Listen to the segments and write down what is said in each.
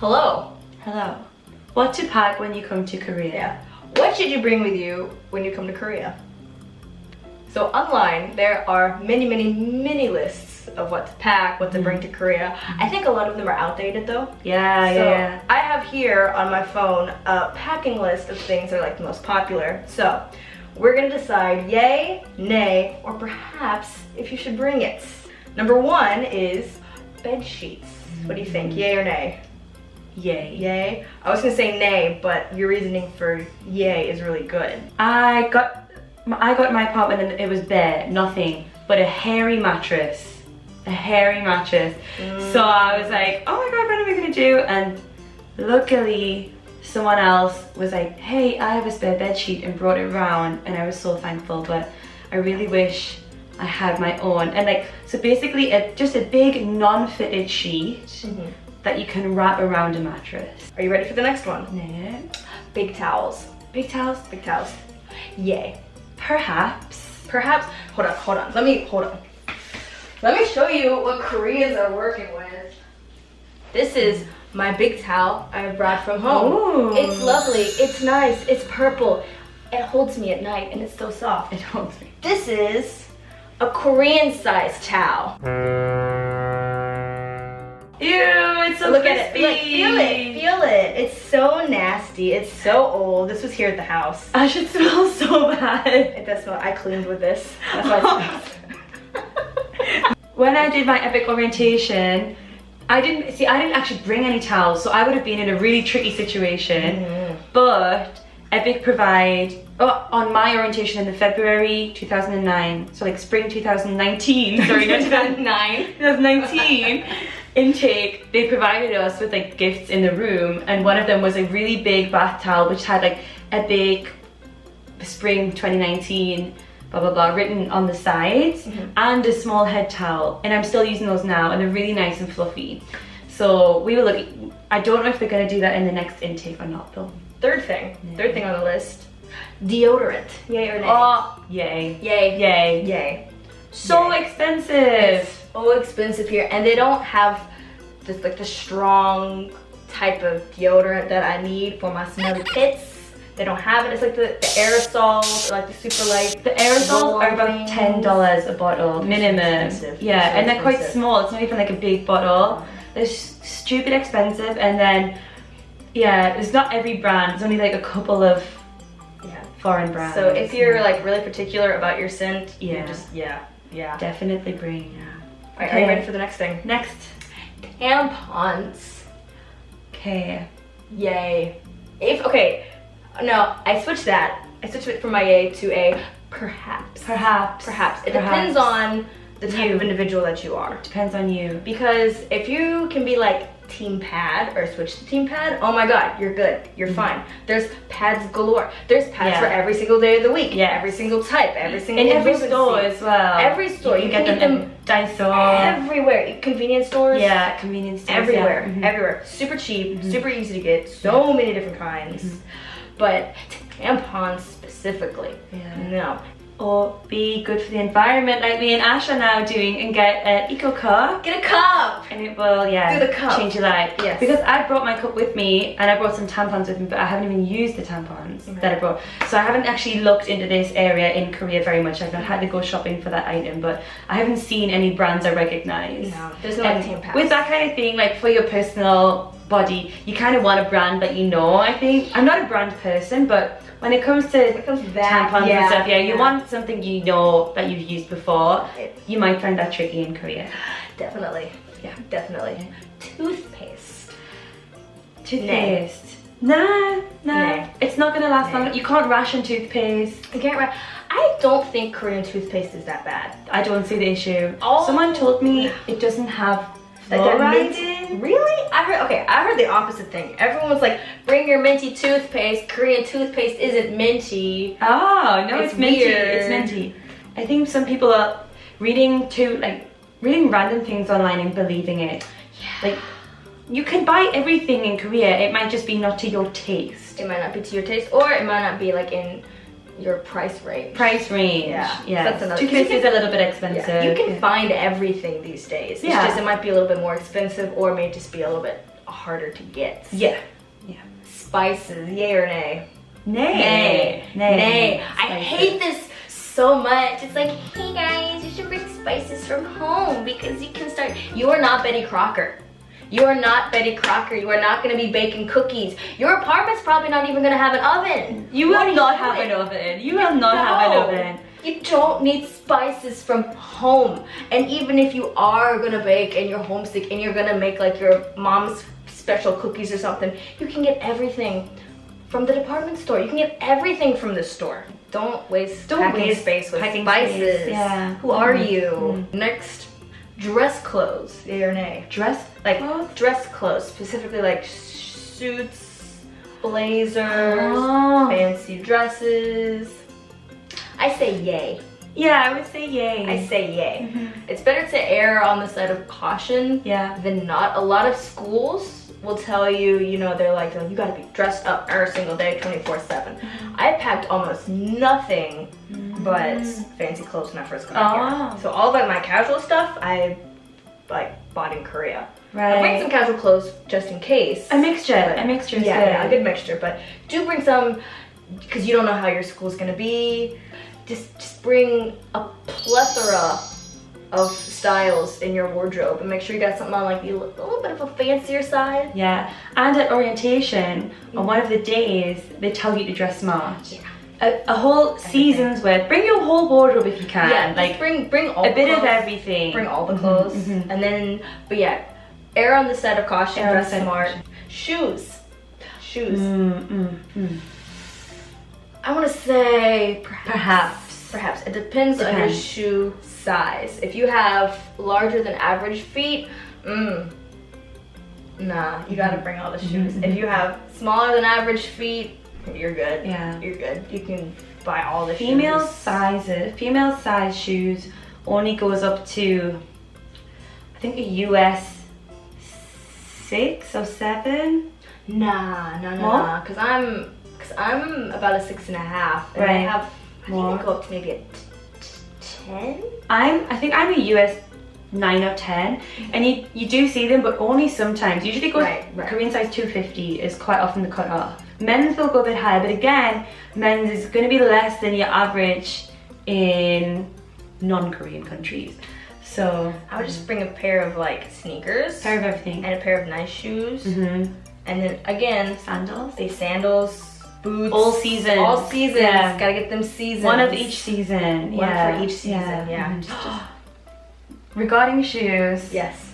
Hello. Hello. What to pack when you come to Korea? Yeah. What should you bring with you when you come to Korea? So online, there are many lists of what to pack, what to bring to Korea. I think a lot of them are outdated though. Yeah. I have here on my phone a packing list of things that are like the most popular. So we're gonna decide yay, nay, or perhaps if you should bring it. Number 1 is bed sheets. What do you think, yay or nay? Yay. Yay? I was gonna say nay, but your reasoning for yay is really good. I got my apartment and it was bare, nothing but a hairy mattress. So I was like, oh my god, what am I gonna do? And luckily someone else was like, hey, I have a spare bed sheet, and brought it around, and I was so thankful. But I really wish I had my own. And like, so basically just a big non-fitted sheet that you can wrap around a mattress. Are you ready for the next one? No. Big towels. Big towels? Big towels. Yay. Perhaps. Hold on. Let me show you what Koreans are working with. This is my big towel I brought from home. Ooh. It's lovely, it's nice, it's purple. It holds me at night and it's so soft. It holds me. This is a Korean size towel. Ew, it's so Look crispy. at it. Like, feel it. It's so nasty. It's so old. This was here at the house. I should smell so bad. It does smell. I cleaned with this. That's why it smells. When I did my Epic orientation, I didn't actually bring any towels, so I would have been in a really tricky situation. But Epic provide, on my orientation in the February 2009, so like spring 2019, sorry, not 2019 intake, they provided us with like gifts in the room, and one of them was a really big bath towel which had like Epic spring 2019 blah blah blah written on the sides, and a small head towel, and I'm still using those now, and they're really nice and fluffy. So we were looking, I don't know if they're going to do that in the next intake or not though. Third thing on the list, deodorant. Yay or nay? Oh, yay. Yay. So Yay. expensive. It's so expensive here, and they don't have this like the strong type of deodorant that I need for my smelly pits. They don't have it. It's like the aerosols, or like the super light. The aerosols are about $10 a bottle minimum. Yeah, and they're quite small. It's not even like a big bottle. They're stupid expensive, and then yeah, it's not every brand. It's only like a couple of foreign brands. So if you're like really particular about your scent, you just definitely bring. Alright, are you ready for the next thing? Next, tampons. Okay. Yay. No, I switched that. I switched it from my yay to a perhaps. Perhaps. It depends on the type of individual that you are. Depends on you. Because if you can be like team pad or switch to team pad, oh my god, you're good. You're fine. There's pads galore. There's pads for every single day of the week. Yeah. Every single type. Every single in every store as well. Every store. You can get them in Daiso. Everywhere. Convenience stores. Yeah, convenience stores. Everywhere. Yeah. Everywhere. Super cheap. Super easy to get. So many different kinds. But tampons specifically, no. Or be good for the environment like me and Ash are now doing, and get an eco cup. Get a cup! And it will, do the cup. Change your life. Yes. Because I brought my cup with me, and I brought some tampons with me, but I haven't even used the tampons that I brought. So I haven't actually looked into this area in Korea very much. I've not had to go shopping for that item, but I haven't seen any brands I recognize. No, there's no like tampons. With that kind of thing, like for your personal body, you kind of want a brand that you know, I think. I'm not a brand person, but when it comes to tampons and stuff, you want something you know that you've used before. You might find that tricky in Korea. Definitely. Definitely. Toothpaste. Nah. It's not gonna last long. You can't ration toothpaste. You can't ration. I don't think Korean toothpaste is that bad. I don't see the issue. Oh. Someone told me it doesn't have fluoride in. Really? I heard the opposite thing. Everyone's like, bring your minty toothpaste. Korean toothpaste isn't minty. Oh, no, it's minty. Weird. It's minty. I think some people are reading random things online and believing it. Yeah. Like, you can buy everything in Korea. It might just be not to your taste. It might not be to your taste, or it might not be like in your price range. Yeah. That's another. Toothpaste is a little bit expensive. You can find everything these days. It's just it might be a little bit more expensive, or may just be a little bit harder to get. Yeah. Spices, yay or nay? Nay. I hate this so much. It's like, hey guys, you should bring spices from home because you can start. You are not Betty Crocker. You are not Betty Crocker. You are not going to be baking cookies. Your apartment's probably not even going to have an oven. You will not have an oven. You will not have an oven. You don't need spices from home. And even if you are going to bake and you're homesick and you're going to make like your mom's special cookies or something, you can get everything from the department store. You can get everything from the store. Don't waste packing space with spices. Yeah. Who are you? Next, dress clothes. Yay or nay? Dress Clothes, specifically like suits, blazers, fancy dresses. I say yay. Yeah, I would say yay. I say yay. It's better to err on the side of caution than not. A lot of schools will tell you, you know, they're like you gotta be dressed up every single day, 24/7. I packed almost nothing but fancy clothes when I first got here. So all of my casual stuff, I bought in Korea. Right. I bring some casual clothes just in case. A mixture is good. Yeah, a good mixture. But do bring some, because you don't know how your school's gonna be. Just bring a plethora of styles in your wardrobe and make sure you got something on like a little bit of a fancier side. Yeah, and at orientation, on one of the days, they tell you to dress smart. Yeah. A whole season's worth. Bring your whole wardrobe if you can. Yeah, like bring all a bit clothes, of everything. Bring all the clothes, and then, but yeah, err on the side of caution. Dress smart. Shoes. I want to say perhaps. It depends on your shoe size. If you have larger than average feet, nah, you gotta bring all the shoes. If you have smaller than average feet, you're good. Yeah, you're good. You can buy all the female shoes. Female size shoes only goes up to, I think, a US 6 or 7. Nah. Cause I'm about a 6.5, and I think I go up to maybe a 10. I think I'm a US 9 or 10, and you do see them, but only sometimes. Usually Korean size 250 is quite often the cutoff. Men's will go a bit higher, but again, men's is going to be less than your average in non-Korean countries. So I would just bring a pair of like sneakers, pair of everything, and a pair of nice shoes, and then again sandals, boots, all seasons. Yeah. Gotta get them seasons. One of each season. One for each season. Yeah. Regarding shoes, yes.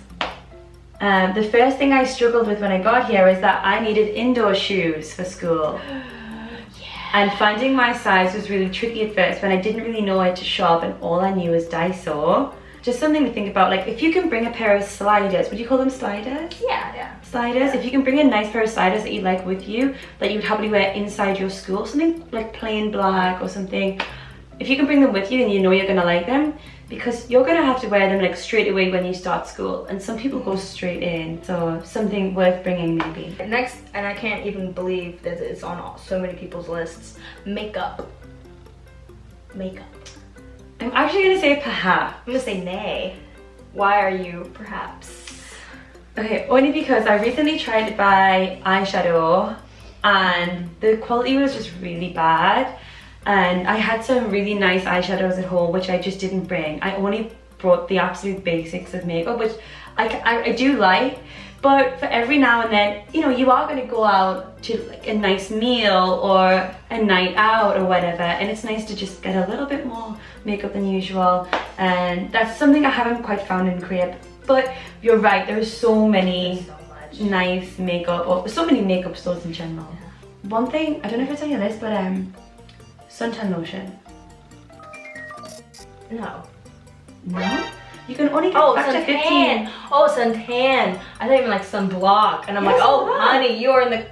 The first thing I struggled with when I got here is that I needed indoor shoes for school. And finding my size was really tricky at first when I didn't really know where to shop and all I knew was Daiso. Just something to think about, like if you can bring a pair of sliders, would you call them sliders? Yeah. Sliders. If you can bring a nice pair of sliders that you like with you, that you would happily wear inside your school, something like plain black or something. If you can bring them with you and you know you're gonna like them, because you're gonna have to wear them like straight away when you start school, and some people go straight in, so something worth bringing maybe. Next, and I can't even believe that it's on so many people's lists, makeup. I'm actually gonna say perhaps. I'm gonna say nay. Why are you perhaps? Okay, only because I recently tried to buy eyeshadow and the quality was just really bad. And I had some really nice eyeshadows at home, which I just didn't bring. I only brought the absolute basics of makeup, which I do like. But for every now and then, you know, you are going to go out to like a nice meal or a night out or whatever. And it's nice to just get a little bit more makeup than usual. And that's something I haven't quite found in Korea. But you're right, there's so many nice makeup, or so many makeup stores in general. Yeah. One thing, I don't know if it's on your list, but suntan lotion. No. You can only get back to 15. Oh, suntan. I thought you meant like sunblock. And I'm like, oh, honey, you are in the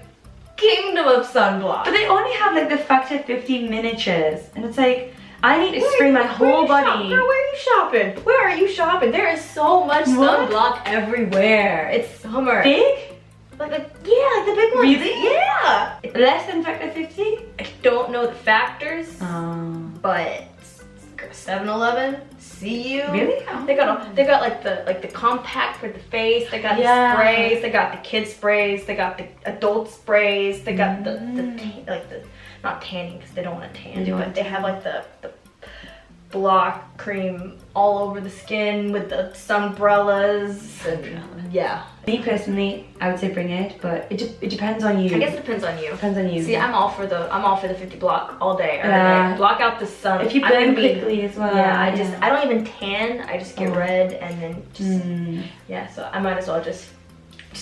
kingdom of sunblock. But they only have like the factor 50 miniatures. And it's like, I need to spray my whole body. Where are you shopping? Where are you shopping? There is so much sunblock everywhere. It's summer. Big? Like the big ones. Really? Yeah. Less than factor 50? I don't know the factors, but 7-Eleven, see you. Really? They got like the compact for the face. They got the sprays. They got the kid sprays. They got the adult sprays. They got the not tanning because they don't want to tan, but they have like the block cream all over the skin with the sunbrellas. And yeah. Me personally, I would say bring it, but it depends on you. I guess it depends on you. Depends on you. See, I'm all for the 50 block all day. Every day. Block out the sun. If you burn quickly as well. Yeah, I don't even tan. I just get red and then just yeah. So I might as well just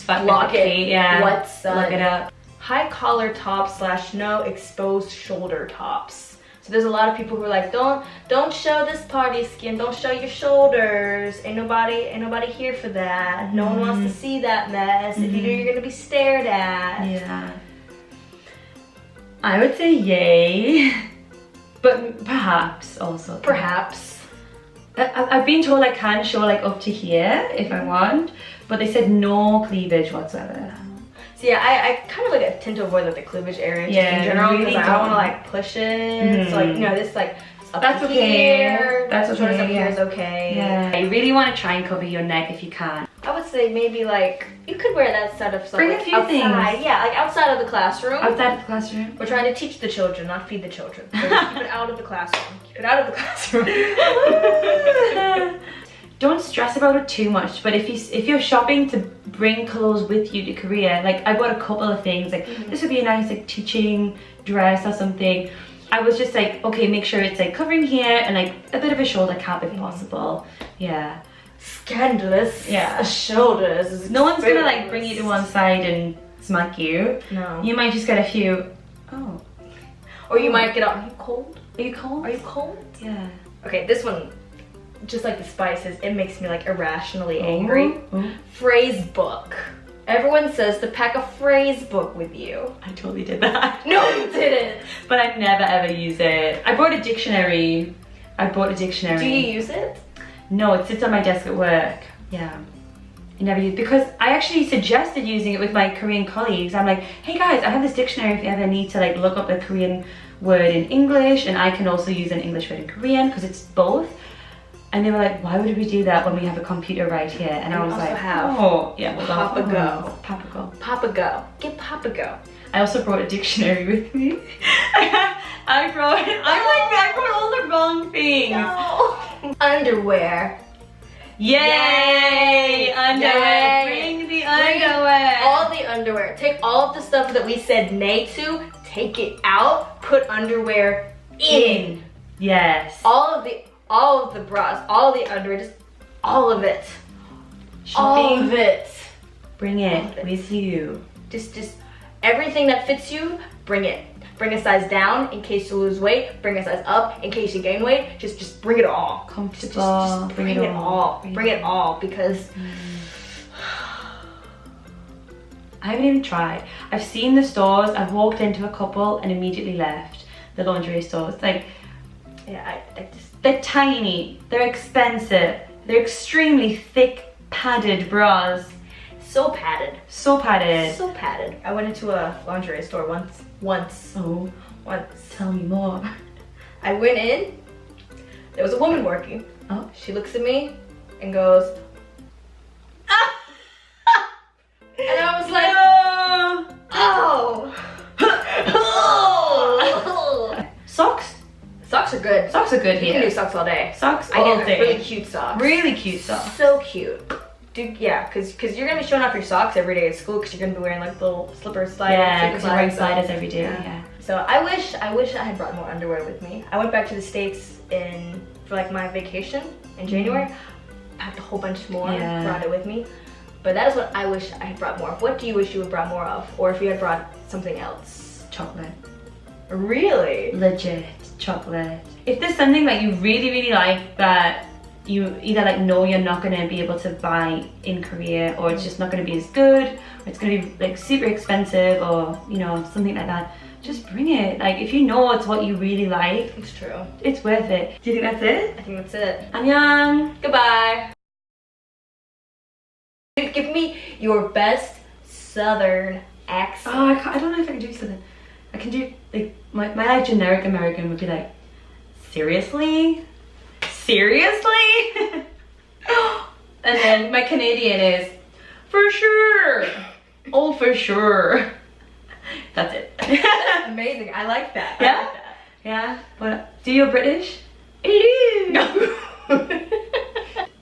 block it. Yeah. What sun? Look it up. High collar tops / no exposed shoulder tops. So there's a lot of people who are like, don't show this party skin, don't show your shoulders. Ain't nobody here for that. No one wants to see that mess. If you do, you're gonna be stared at. Yeah. I would say yay, but perhaps also. Perhaps. I've been told I can show like up to here if I want, but they said no cleavage whatsoever. So yeah, I kind of like tend to avoid like the cleavage area just in general because I don't want to like push it. So like, you know, this like up that's to okay. Here, that's okay. Shoulders up here is okay. Yeah. You really want to try and cover your neck if you can. I would say maybe like you could wear that set of stuff Bring like a few outside. things. Yeah, like outside of the classroom. Outside of the classroom. We're trying to teach the children, not feed the children. So keep it out of the classroom. Keep it out of the classroom. Don't stress about it too much, but if you're shopping to bring clothes with you to Korea, like I bought a couple of things, like this would be a nice like teaching dress or something. I was just like, okay, make sure it's like covering here and like a bit of a shoulder cap if possible. Yeah. Scandalous. Yeah. Shoulders. No one's gonna like bring you to one side and smack you. No. You might just get a few. Oh. Or you might get out. Are you cold? Are you cold? Are you cold? Yeah. Okay, this one, just like the spices, it makes me like irrationally angry. Oh. Phrase book. Everyone says to pack a phrase book with you. I totally did that. No, you didn't. But I never ever use it. I bought a dictionary. Do you use it? No, it sits on my desk at work. Yeah. I never use it because I actually suggested using it with my Korean colleagues. I'm like, hey guys, I have this dictionary if you ever need to like look up a Korean word in English, and I can also use an English word in Korean because it's both. And they were like, why would we do that when we have a computer right here? And I was like, oh, yeah, well, Papago. Papago. Papago. Get Papago. I also brought a dictionary with me. I brought all the wrong things. No. Underwear. Yay! Underwear. Yay. Bring the underwear. All the underwear. Take all of the stuff that we said nay to, take it out, put underwear in. Yes. All of the bras, all of the underwear, just all of it. Shopping. All of it. Bring it with you. Just everything that fits you, bring it. Bring a size down in case you lose weight. Bring a size up in case you gain weight. Just bring it all. Comfortable. Just bring it all. Bring it all because I haven't even tried. I've seen the stores. I've walked into a couple and immediately left the lingerie stores. Like, yeah, they're tiny. They're expensive. They're extremely thick, padded bras. So padded. So padded. So padded. I went into a lingerie store once. Oh, once. Tell me more. I went in. There was a woman working. Oh. She looks at me and goes, ah! And I was like, no. oh. Oh. Socks? Socks are good. Socks are good You here. can do socks all day. Socks I all get day. really cute socks. Really cute socks. So cute. Dude, yeah, cause you're gonna be showing off your socks every day at school because you're gonna be wearing like little slipper sliders. Yeah, because you're wearing sliders every day. Yeah. So I wish I had brought more underwear with me. I went back to the States for like my vacation in January. Packed a whole bunch more, brought it with me. But that is what I wish I had brought more of. What do you wish you had brought more of? Or if you had brought something else? Chocolate. Really? Legit chocolate. If there's something that you really, really like that you either like know you're not gonna be able to buy in Korea, or it's just not gonna be as good, or it's gonna be like super expensive, or you know, something like that, just bring it. Like if you know it's what you really like, It's true. it's worth it. Do you think that's it? I think that's it. Annyeong. Goodbye. Give me your best Southern accent. Oh, I don't know if I can do something. I can do like my like generic American would be like, seriously? seriously? And then my Canadian is, for sure. Oh, for sure. That's it. Amazing. I like that. Yeah? I like that. Yeah? What? Do you British? Hello.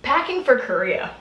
Packing for Korea.